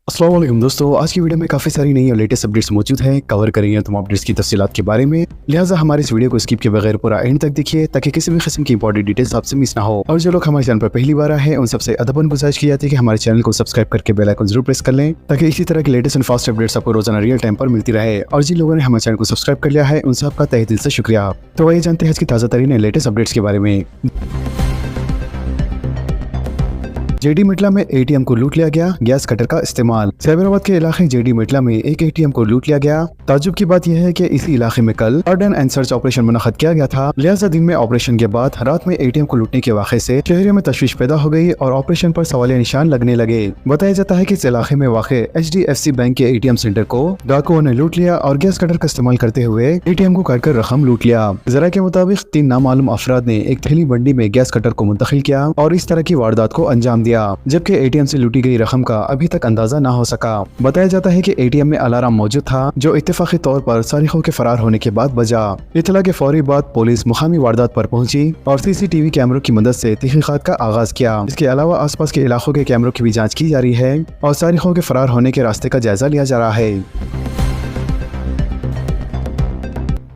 अस्सलाम वालेकुम दोस्तों, आज की वीडियो में काफ़ी सारी नई और लेटेस्ट अपडेट्स मौजूद हैं। कवर करेंगे तमाम अपडेट्स की तफसीलात के बारे में, लिहाजा हमारे इस वीडियो को स्किप के बगैर पूरा एंड तक देखिए ताकि किसी भी किस्म की इंपॉर्टेंट डिटेल्स आपसे मिस ना हो। और जो लोग हमारे चैनल पर पहली बार आए हैं उन सबसे अदबन गुजारिश की जाती है कि हमारे चैनल को सब्सक्राइब करके बेल आइकन जरूर प्रेस कर लें ताकि इसी तरह की लेटेस्ट एंड फास्ट अपडेट्स आपको रोजाना रियल टाइम पर मिलती रहे। और जिन लोगों ने हमारे चैनल को सब्सक्राइब कर लिया है उन सबका तहे दिल से शुक्रिया। तो आइए जानते हैं आज की ताज़ा तरीन लेटेस्ट अपडेट्स के बारे में। जेडी मिटला में एटीएम को लूट लिया गया, गैस कटर का इस्तेमाल। साइबराबाद के इलाके जेडी मिटला में एक एटीएम को लूट लिया गया। ताज्जुब की बात यह है कि इसी इलाके में कल ऑर्डन एंड सर्च ऑपरेशन मुनक्किद किया गया था, लिहाजा दिन में ऑपरेशन के बाद रात में एटीएम को लूटने के वाक़े से शहरियों में तशवीश पैदा हो गई और ऑपरेशन पर सवालिया निशान लगने लगे। बताया जाता है कि इस इलाके में वाक़ HDFC बैंक के एटीएम सेंटर को डाकुओं ने लूट लिया और गैस कटर का इस्तेमाल करते हुए एटीएम को काटकर रकम लूट लिया। जरा के मुताबिक 3 नामालूम अफराद ने एक थैली बंडी में गैस कटर को मुंतकिल किया और इस तरह की वारदात को अंजाम दिया, जबकि एटीएम से लूटी गई रकम का अभी तक अंदाजा ना हो सका। बताया जाता है कि एटीएम में अलार्म मौजूद था जो इत्तेफाकी तौर पर सारिकों के फरार होने के बाद बजा। इत्तला के फौरी बाद पुलिस मुकामी वारदात पर पहुंची और CCTV कैमरों की मदद से तहकीकात का आगाज किया। इसके अलावा आसपास के इलाकों के कैमरों की भी जांच की जा रही है और सारिकों के फरार होने के रास्ते का जायजा लिया जा रहा है।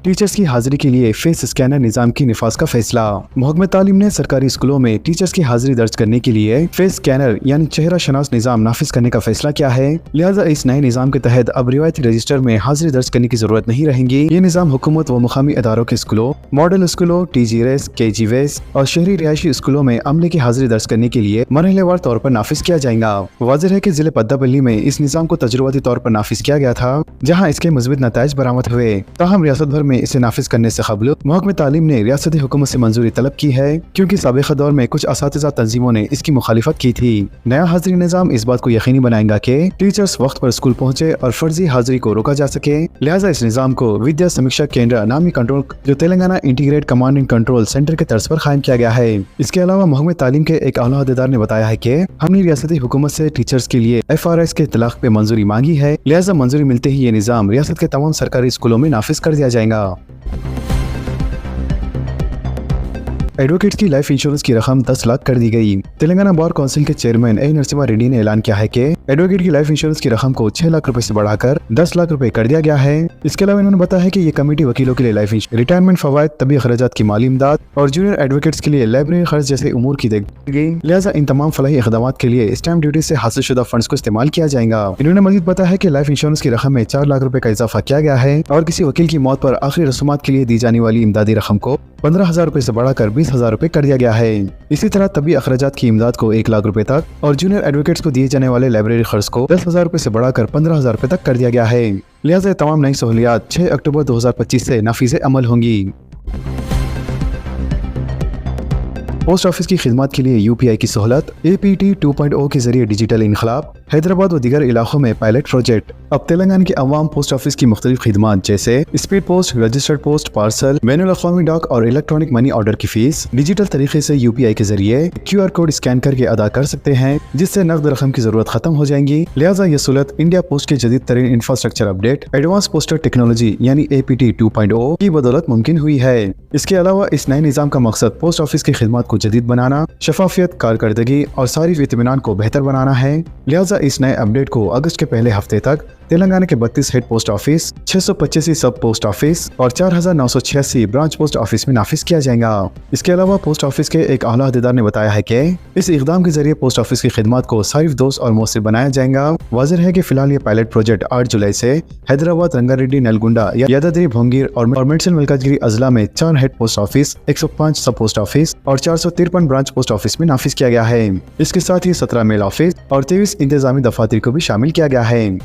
टीचर्स की हाजिरी के लिए फेस स्कैनर निजाम की निफाज का फैसला। महकमे तालीम ने सरकारी स्कूलों में टीचर्स की हाजिरी दर्ज करने के लिए फेस स्कैनर यानी चेहरा शनास निजाम नाफिज करने का फैसला किया है। लिहाजा इस नए निजाम के तहत अब रिवायती रजिस्टर में हाजिरी दर्ज करने की जरूरत नहीं रहेगी। ये निजाम हुकूमत व मुकामी अदारों के स्कूलों, मॉडल स्कूलों, TG रेस, KG वेस और शहरी रिहायशी स्कूलों में अमले की हाजिरी दर्ज करने के लिए मरहलेवार तौर पर नाफिज किया जाएगा। वाज़ेह है कि जिले पद्दापल्ली में इस निजाम को तजुर्बाती तौर पर नाफिज किया गया था, जहाँ इसके मुस्बित नताइज बरामद हुए। ताहम रियासत भर में इसे नाफिज करने से कबल महकमे तालीम ने रियासती हुकूमत से मंजूरी तलब की है, क्योंकि साबिक़ा दौर में कुछ असातिज़ा तंजीमों ने इसकी मुखालिफत की थी। नया हाजिरी निजाम इस बात को यकीनी बनाएगा कि टीचर्स वक्त पर स्कूल पहुंचे और फर्जी हाजिरी को रोका जा सके। लिहाजा इस निजाम को विद्या समीक्षा केंद्र नामी कंट्रोल जो Telangana integrate command and control centre के तर्ज पर कायम किया गया है। इसके अलावा महकमे तालीम के एक आला अहदेदार ने बताया है कि हमने रियासती हुकूमत से टीचर्स के लिए FRS के इतलाक पे मंजूरी मांगी है, लिहाजा मंजूरी मिलते ही ये निजाम रियासत के तमाम सरकारी स्कूलों में नाफिज कर दिया जाएगा। एडवोकेट्स की लाइफ इंश्योरेंस की रकम 10 लाख कर दी गई। तेलंगाना बार काउंसिल के चेयरमैन A नरसिम्हा रेड्डी ने ऐलान किया है कि एडवोकेट की लाइफ इंश्योरेंस की रकम को 6 लाख रुपए से बढ़ाकर 10 लाख रुपए कर दिया गया है। इसके अलावा इन्होंने बताया है कि ये कमेटी वकीलों के लिए लाइफ इंश्योरेंस, रिटायरमेंट फवायद, तबी अखराजात की माली इमदाद और जूनियर एडवोकेट्स के लिए लाइब्रेरी खर्च जैसे उमूर की देगी। लिहाजा इन तमाम फलाही इक़दामात के लिए स्टैम्प ड्यूटी से हासिल शुदा फंड्स को इस्तेमाल किया जाएगा। इन्होंने मजीद बताया है कि लाइफ इंश्योरेंस की रकम में 4 लाख रुपए का इजाफा किया गया है और किसी वकील की मौत पर आखिरी रसूमात के लिए दी जाने वाली इमदादी रकम को 15,000 रुपए से बढ़ाकर 20,000 रुपए कर दिया गया है। इसी तरह तबी अखराजात की इमदाद को 1 लाख रुपए तक और जूनियर एडवोकेट्स को दिए जाने वाले लाइब्रेरी खर्च को 10,000 रुपए से बढ़ाकर 15,000 रुपए तक कर दिया गया है। लिहाजा तमाम नई सहूलियात 6 अक्टूबर 2025 से नाफिज अमल होंगी। पोस्ट ऑफिस की खिदमत के लिए UPI की सहूलत, APT 2.0 के जरिए डिजिटल इनकलाब, हैदराबाद व दीगर इलाकों में पायलट प्रोजेक्ट। अब तेलंगाना के अवाम पोस्ट ऑफिस की मुख्तलिफ खिदमत जैसे speed post, registered post, parcel, बैनुल अक़वामी डाक और इलेक्ट्रॉनिक मनी ऑर्डर की फीस डिजिटल तरीके से UPI के जरिए QR कोड स्कैन करके अदा कर सकते हैं, जिससे नकद रकम की जरूरत खत्म हो जाएंगी। लिहाजा ये सहूलत इंडिया पोस्ट के जदीद तरीन infrastructure update advance poster technology यानी APT 2.0 की बदौलत मुमकिन हुई है। इसके अलावा इस नए निजाम का मकसद पोस्ट ऑफिस की खिदमत को जदीद बनाना, शफाफियत, कारकर्दगी और सारी इत्मीनान को बेहतर बनाना है। लिहाजा इस नए अपडेट को अगस्त के पहले हफ्ते तक तेलंगाना के 32 हेड पोस्ट ऑफिस, 685 सब पोस्ट ऑफिस और 4,986 ब्रांच पोस्ट ऑफिस में नाफिज किया जाएगा। इसके अलावा पोस्ट ऑफिस के एक आला अहदेदार ने बताया है कि इस इकदाम के जरिए पोस्ट ऑफिस की खिदमत को सारिफ दोस्त और मौसर बनाया जाएगा। वाज़ेह है कि फिलहाल ये पायलट प्रोजेक्ट 8 जुलाई से हैदराबाद, रंगारेड्डी, नलगुंडा, यादाद्री भोंगीर और मेडचल मलकाजगिरी अजला में 4 हेड पोस्ट ऑफिस, 105 सब पोस्ट ऑफिस और 453 ब्रांच पोस्ट ऑफिस में नाफिज किया गया है। इसके साथ ही 17 मेल ऑफिस और 23 इंतजामी दफातर को भी शामिल किया गया है।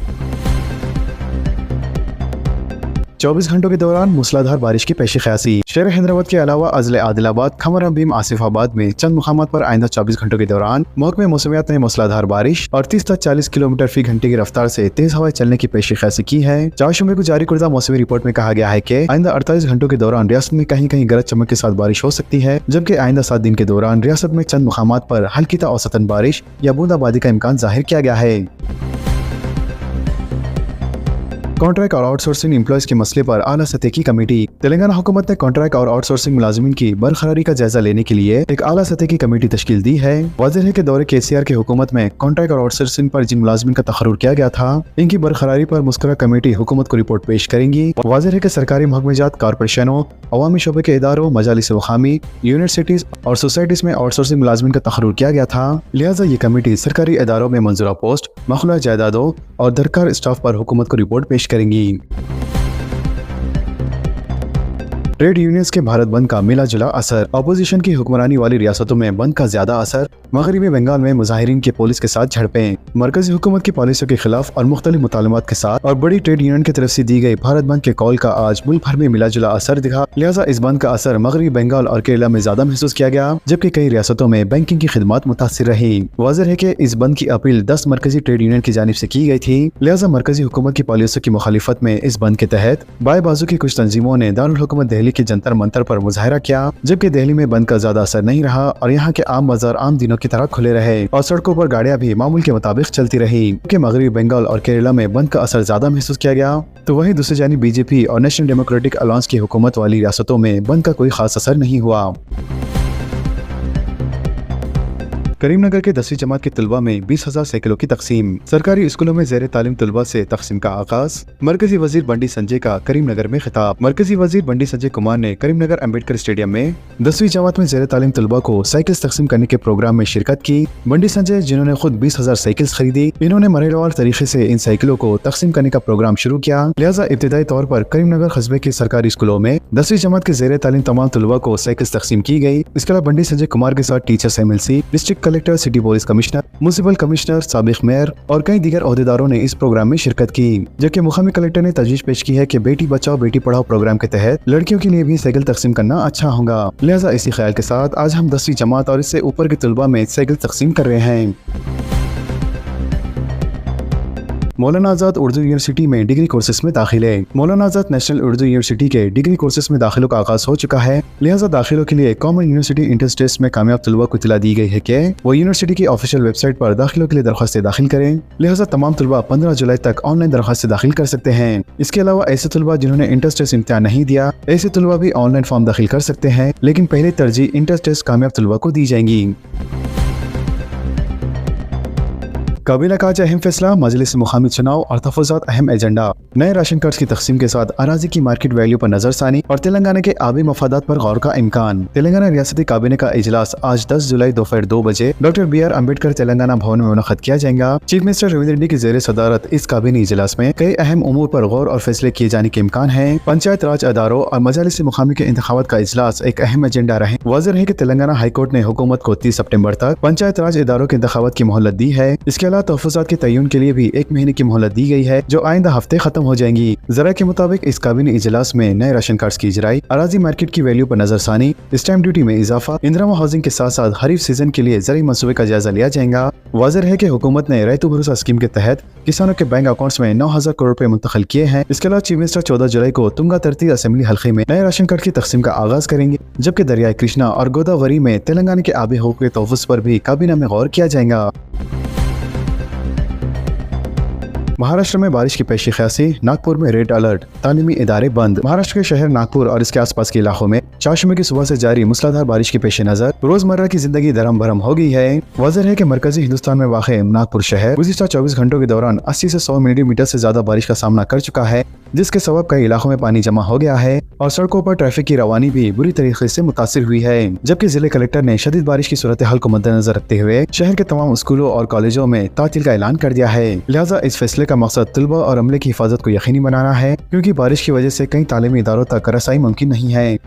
24 घंटों के दौरान मूसलाधार बारिश की पेशी ख्यासी। शहर हैदराबाद के अलावा अजले आदिलाबाद, खमर भीम, आसिफाबाद में चंद मुकामात पर आइंदा 24 घंटों के दौरान महकमे मौसमियात ने मूसलाधार बारिश और 30 से 40 किलोमीटर फी घंटे की रफ्तार से तेज हवाएं चलने की पेशी ख्यासी की है। 4 शुमे को जारी करदा मौसमी रिपोर्ट में कहा गया है कि आइंदा 48 घंटों के दौरान रियासत में कहीं कहीं गरज चमक के साथ बारिश हो सकती है, जबकि आइंदा 7 दिन के दौरान रियासत में चंद मुकामात पर हल्की ता औसतन बारिश या बूंदाबांदी का इम्कान जाहिर किया गया है। कॉन्ट्रैक्ट और आउटसोर्सिंग एम्प्लॉयज के मसले पर आला सतह की कमेटी। तेलंगाना हुकूमत ने कॉन्ट्रैक्ट और आउटसोर्सिंग मुलाजिमीन की बरकरारी का जायजा लेने के लिए एक आला सतह की कमेटी तश्कील दी है। वाज़ेह है कि दौरे KCR की हुकूमत में कॉन्ट्रैक्ट और आउटसोर्सिंग पर जिन मुलाजिमीन का तकर्रुर किया गया था, इनकी बरकरारी पर मुस्करा कमेटी हुकूमत को रिपोर्ट पेश करेंगी। वाज़ेह है कि सरकारी महकमेजात, कारपोरेशनों, अवामी शोबे के इदारों, मजालिस वखामी, यूनिवर्सिटीज और सोसाइटीज में आउटसोर्सिंग मुलाजिमीन का तकर्रुर किया गया था। लिहाजा ये कमेटी सरकारी इदारों में मंजूरा पोस्ट, मखलूआ जायदादों और दरकार स्टाफ पर हुकूमत को रिपोर्ट पेश करेंगी। ट्रेड यूनियंस के भारत बंद का मिला जुला असर। अपोजिशन की हुक्मरानी वाली रियासतों में बंद का ज्यादा असर। मगरबी बंगाल में मुजाहिरीन के पुलिस के साथ झड़पें। मरकजी हुकूमत की पॉलिसियों के खिलाफ और मुख्तलिफ मुतालबात के साथ और बड़ी ट्रेड यूनियन की तरफ से दी गई भारत बंद के कॉल का आज मुल्क भर में मिला जुला असर दिखा। लिहाजा इस बंद का असर मगरबी बंगाल और केरला में ज्यादा महसूस किया गया, जबकि कई रियासतों में बैंकिंग की खिदमत मुतासिर रही। वाज़ेह है कि इस बंद की अपील 10 मरकजी ट्रेड यूनियन की जानिब से की गई थी। लिहाजा मरकजी हुकूमत की पॉलिसियों की मुखालिफत में इस बंद के तहत बाएं बाजू की कुछ तंजीमों ने दारुल हुकूमत दिल्ली के जंतर मंतर पर मुजाहरा किया, जबकि दिल्ली में बंद का ज्यादा असर नहीं रहा और यहाँ के आम बाजार आम दिनों की तरह खुले रहे और सड़कों पर गाड़ियां भी मामूल के मुताबिक चलती रही। क्योंकि मगरबी बंगाल और केरला में बंद का असर ज्यादा महसूस किया गया, तो वहीं दूसरी जानिब BJP और नेशनल डेमोक्रेटिक अलायंस की हुकूमत वाली रियासतों में बंद का कोई खास असर नहीं हुआ। करीमनगर के 10वीं जमात के तलबा में 20,000 साइकिलों की तकसीम। सरकारी स्कूलों में ज़ेर तालीम तलबा से तकसीम का आगाज। मरकजी वजीर बंडी संजय का करीमनगर में खिताब। मरकजी वजीर बंडी संजय कुमार ने करीमनगर अम्बेडकर स्टेडियम में 10वीं जमात में ज़ेर तालीम तलबा को साइकिल तकसीम करने के प्रोग्राम में शिरकत की। बंडी संजय, जिन्होंने खुद 20,000 साइकिल खरीदी, इन्होंने मरहलेवार तरीके से इन साइकिलों को तकसीम करने का प्रोग्राम शुरू किया। लिहाजा इब्तिदाई तौर पर करीमनगर कस्बे के सरकारी स्कूलों में 10वीं जमात के ज़ेर तालीम तमाम तलबा को साइकिल तकसीम की गई। इसके अलावा बंडी संजय कुमार के साथ teachers, MLC, district collector, city police commissioner, municipal commissioner, साबिक मेयर और कई दीगर ओहदेदारों ने इस प्रोग्राम में शिरकत की। जबकि मुकामी कलेक्टर ने तजवीज़ पेश की है कि बेटी बचाओ बेटी पढ़ाओ प्रोग्राम के तहत लड़कियों के लिए भी साइकिल तकसीम करना अच्छा होगा। लिहाजा इसी ख्याल के साथ आज हम 10वीं जमात और इससे ऊपर के तलबा में साइकिल तकसीम कर रहे हैं। मौलाना आज़ाद उर्दू यूनिवर्सिटी में डिग्री कोर्सेज में दाखिले। मौलाना आज़ाद नेशनल उर्दू यूनिवर्सिटी के डिग्री कोर्सेज में दाखिलों का आगाज हो चुका है। लिहाजा दाखिलों के लिए कॉमन यूनिवर्सिटी इंट्रेंस टेस्ट में कामयाब तलबा को इत्तला दी गई है कि वो यूनिवर्सिटी की ऑफिशियल वेबसाइट पर दाखिलों के लिए दरख्वास्तें दाखिल करें। लिहाजा तमाम तलबा 15 जुलाई तक ऑनलाइन दरख्वास्तें दाखिल कर सकते हैं। इसके अलावा ऐसे तलबा जिन्होंने इंट्रेंस टेस्ट इम्तिहान नहीं दिया, ऐसे तलबा भी ऑनलाइन फॉर्म दाखिल कर सकते हैं, लेकिन पहले तरजीह इंट्रेंस टेस्ट कामयाब तलबा को दी जाएंगी। काबीना का आज अहम फैसला, मजलिस मुकामी चुनाव और तहफ़्फ़ुज़ात अहम एजेंडा। नए राशन कार्ड की तकसीम के साथ अराजी की मार्केट वैल्यू पर नजरसानी और तेलंगाना के आबी मफादात पर गौर का इम्कान। तेलंगाना रियासती काबीना का इजलास आज 10 जुलाई दोपहर 2 बजे डॉक्टर BR अम्बेडकर तेलंगाना भवन में मुनक़्क़द किया जाएगा। चीफ मिनिस्टर रविंद्र रेड्डी की ज़ेर सदारत इस काबीनी इजलास में कई अहम उमूर पर गौर और फैसले किए जाने के इम्कान है। पंचायत राज अदारों और मजालिस मुकामी के इंतखाबात का इजलास एक अहम एजेंडा रहे। वाज़ेह है कि तेलंगाना हाईकोर्ट ने हुकूमत को 30 सितंबर तक पंचायत राज इदारों के इंतखाबात की मोहलत दी है। इसके अलावा तहफ़्फ़ुज़ात के तय्युन के लिए भी 1 महीने की मोहलत दी गई है, जो आइंदा हफ्ते खत्म हो जाएंगी। जरा के मुताबिक इस काबीनी इजलास में नए राशन कार्ड की इजराई, अराजी मार्केट की वैल्यू पर नजरसानी, स्टैम्प ड्यूटी में इजाफा, इंदिरा हाउसिंग के साथ साथ खरीफ सीजन के लिए ज़रूरी मंसूबे का जायजा लिया जाएगा। वाज़ेह है कि हुकूमत ने रैतु भरोसा स्कीम के तहत किसानों के बैंक अकाउंट्स में 9,000 करोड़ रुपए मुंतकिल किए हैं। इसके अलावा चीफ मिनिस्टर 14 जुलाई को तुंगा तरती असेंबली हल्के में नए राशन कार्ड की तकसीम का आगाज करेंगे, जबकि दरियाई कृष्णा और गोदावरी में तेलंगाना के आबी हकूक़ के तहफ़्फ़ुज़ पर भी काबीना में गौर किया जाएगा। महाराष्ट्र में बारिश की पेशी ख्यासी, नागपुर में रेड अलर्ट, तालीमी इदारे बंद। महाराष्ट्र के शहर नागपुर और इसके आसपास के इलाकों में चाशमे की सुबह से जारी मूसलाधार बारिश के पेश नजर रोजमर्रा की जिंदगी दरम भरम हो गई है। वाज़ेह है कि मरकजी हिंदुस्तान में वाक़ नागपुर शहर गुज़िश्ता 24 घंटों के दौरान 80 से 100 मिलीमीटर से ज्यादा बारिश का सामना कर चुका है, जिसके सबब कई इलाकों में पानी जमा हो गया है और सड़कों पर ट्रैफिक की रवानी भी बुरी तरीके से मुतासिर हुई है। जबकि जिले कलेक्टर ने शदीद बारिश की सूरत हाल को मद्देनजर रखते हुए शहर के तमाम स्कूलों और कॉलेजों में तातील का ऐलान कर दिया है। लिहाजा इस फैसले का मकसद तलबा और अमले की हिफाजत को यकीनी बनाना है, क्योंकि बारिश की वजह से कई तालीमी इदारों तक रसाई मुमकिन नहीं है।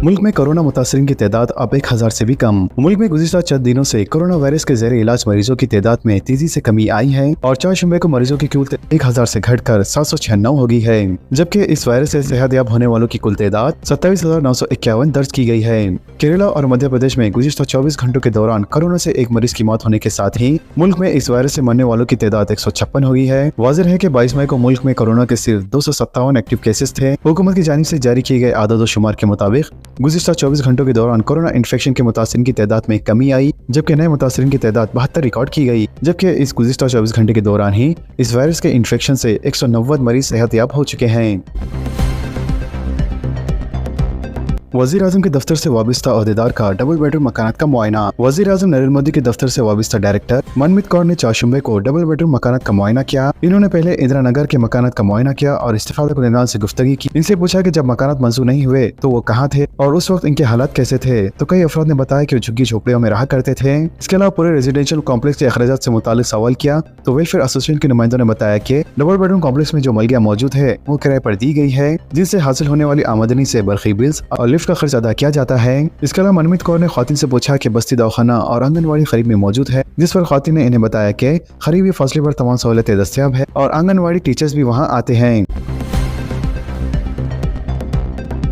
मुल्क में कोरोना मुतासरीन की तादाद अब 1000 से भी कम। मुल्क में गुज़िश्ता चंद दिनों से कोरोना वायरस के ज़ेरे इलाज मरीजों की तादाद में तेजी से कमी आई है और 4 शुबे को मरीजों की कुल 1000 से घटकर 796 हो गई है, जबकि इस वायरस से सेहतयाब होने वालों की कुल तादाद 27,951 दर्ज की गई है। केरला और मध्य प्रदेश में गुज़िश्ता 24 घंटों के दौरान कोरोना से एक मरीज की मौत होने के साथ ही मुल्क में इस वायरस से मरने वालों की तादाद 156 हो गई है। वाज़ेह है कि 22 मई को मुल्क में कोरोना के सिर्फ 257 एक्टिव केसेस थे। हुकूमत की जानिब से जारी किए गए आदद शुमार के मुताबिक गुज़िश्ता 24 घंटों के दौरान कोरोना इन्फेक्शन के मुतासिरीन की तादाद में कमी आई, जबकि नए मुतासिरीन की तादाद 72 रिकॉर्ड की गई। जबकि इस गुज़िश्ता 24 घंटे के दौरान ही इस वायरस के इन्फेक्शन से 190 मरीज सेहतयाब हो चुके हैं। वज़ीर आज़म के दफ्तर से वाबस्ता अहदेदार का डबल बेडरूम मकानात का मुआयना। वज़ीर आज़म नरेंद्र मोदी के दफ्तर से वाबस्ता डायरेक्टर मनमीत कौर ने चारशंबे को डबल बेडरूम मकानात का मुआयना किया। इन्होंने पहले इंदिरा नगर के मकानात का मुआयना किया और इस्तिफादा कुनिंदान से गुफ्तगी की। इनसे पूछा कि जब मकानात मंजूर नहीं हुए तो वो कहाँ थे और उस वक्त इनके हालात कैसे थे, तो कई अफराद ने बताया कि वो झुग्गी झोपड़ियों में रहा करते थे। इसके अलावा पूरे रेजिडेंशियल कॉम्प्लेक्स के अखराजात से मुतालिक सवाल किया तो वेलफेयर एसोसिएशन के नुमाइंदों ने बताया कि डबल बेडरूम कॉम्प्लेक्स में जो मलगिया मौजूद है वो किराए पर दी गई है, जिनसे हासिल होने वाली आमदनी से बरखी बिल्स और लिफ्ट का खर्च अदा किया जाता है। इसके अलावा मनमीत कौर ने खातिन से पूछा कि बस्ती दवाखाना और आंगनवाड़ी करीब में मौजूद है, जिस पर खातिन ने इन्हें बताया कि करीबी फासले पर तमाम सहूलतें दस्तयाब है और आंगनवाड़ी टीचर्स भी वहां आते हैं।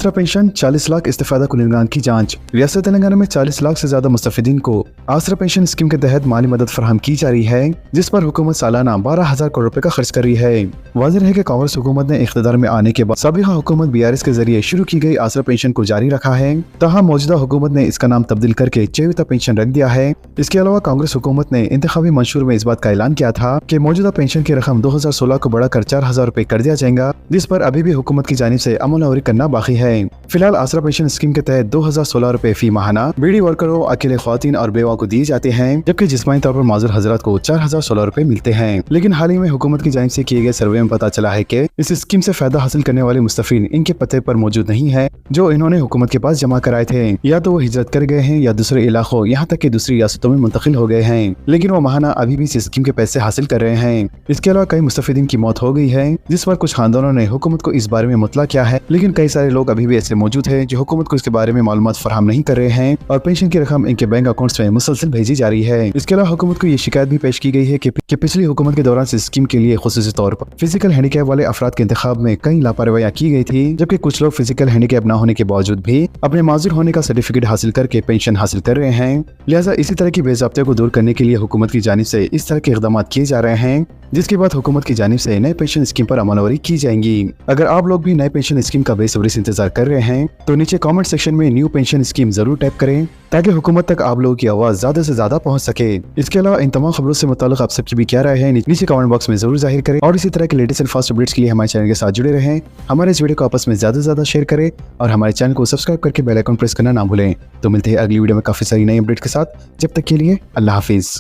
पेंशन 40 लाख इस्तिफादा कुनिंदान की जांच। रियासत तेलंगाना में 40 लाख से ज्यादा मुस्तफिदीन को आसरा पेंशन स्कीम के तहत माली मदद फराहम की जा रही है, जिस पर हुकूमत सालाना 12,000 करोड़ रुपए का खर्च कर रही है। वाज़ेह है कि कांग्रेस हुकूमत ने इख्तिदार में आने के बाद साबिका हुकूमत BRS के जरिए शुरू की गई आसरा पेंशन को जारी रखा है, तहाँ मौजूदा हुकूमत ने इसका नाम तब्दील करके चेविता पेंशन रख दिया है। इसके अलावा कांग्रेस हुकूमत ने इंतखाबी मंशूर में इस बात का ऐलान किया था कि मौजूदा पेंशन की रकम 2016 को बढ़ाकर 4,000 रुपए कर दिया जाएगा, जिस पर अभी भी हुकूमत की जानिब से अमलआवरी करना बाकी है। फिलहाल आसरा पेंशन स्कीम के तहत 2016 रुपए फी माहाना बीडी वर्करों, अकेले ख्वातीन और बेवा को दिए जाते हैं, जबकि जिस्मानी तौर पर माजूर हजरात को 4,016 रुपए मिलते हैं। लेकिन हाल ही में हुकूमत की जानिब से किए गए सर्वे में पता चला है कि इस स्कीम से फायदा हासिल करने वाले मुस्तफीन इनके पते पर मौजूद नहीं है, जो इन्होंने हुकूमत के पास जमा कराए थे। या तो वो हिजरत कर गए हैं या दूसरे इलाकों यहाँ तक कि दूसरी रियासतों में मुंतकिल हो गए हैं, लेकिन वो माहाना अभी भी इस स्कीम के पैसे हासिल कर रहे हैं। इसके अलावा कई मुस्तफीदीन की मौत हो गई है, जिस पर कुछ खानदानों ने हुकूमत को इस बारे में मुतला किया है, लेकिन कई सारे लोग अभी भी ऐसे मौजूद है जो हुकूमत को इसके बारे में मालूमात फराहम नहीं कर रहे हैं और पेंशन की रकम इनके बैंक अकाउंट्स में मुसलसल भेजी जा रही है। इसके अलावा हुकूमत को ये शिकायत भी पेश की गई है कि पिछली हुकूमत के दौरान इस स्कीम के लिए खुसूसी तौर पर फिजिकल हैंडीकैप वाले अफराद के इंतखाब में कई लापरवाहियां की गई थी, जबकि कुछ लोग फिजिकल हैंडीकैप न होने के बावजूद भी अपने माजूर होने का सर्टिफिकेट हासिल करके पेंशन हासिल कर रहे हैं। लिहाजा इसी तरह की बेज़ाब्ते को दूर करने के लिए हुकूमत की जानिब से इस तरह के इक़दाम किए जा रहे हैं, जिसके बाद हुकूमत की जानिब से नए पेंशन स्कीम पर अमलवारी की जाएंगी। अगर आप लोग भी नए पेंशन स्कीम का बेसब्री से इंतजार कर रहे हैं तो नीचे कमेंट सेक्शन में न्यू पेंशन स्कीम जरूर टाइप करें, ताकि हुकूमत तक आप लोगों की आवाज ज्यादा से ज्यादा पहुंच सके। इसके अलावा इन तमाम खबरों से मुताल्लिक आप सबकी भी क्या राय है नीचे कमेंट बॉक्स में जरूर जाहिर करें और इसी तरह के लेटेस्ट एंड फास्ट अपडेट्स के लिए हमारे चैनल के साथ जुड़े रहें। हमारे इस वीडियो को आपस में ज्यादा से ज्यादा शेयर करें और हमारे चैनल को सब्सक्राइब करके बेल आइकन प्रेस करना ना भूलें। तो मिलते हैं अगली वीडियो में काफी सारी नई अपडेट के साथ। जब तक के लिए अल्लाह हाफिज।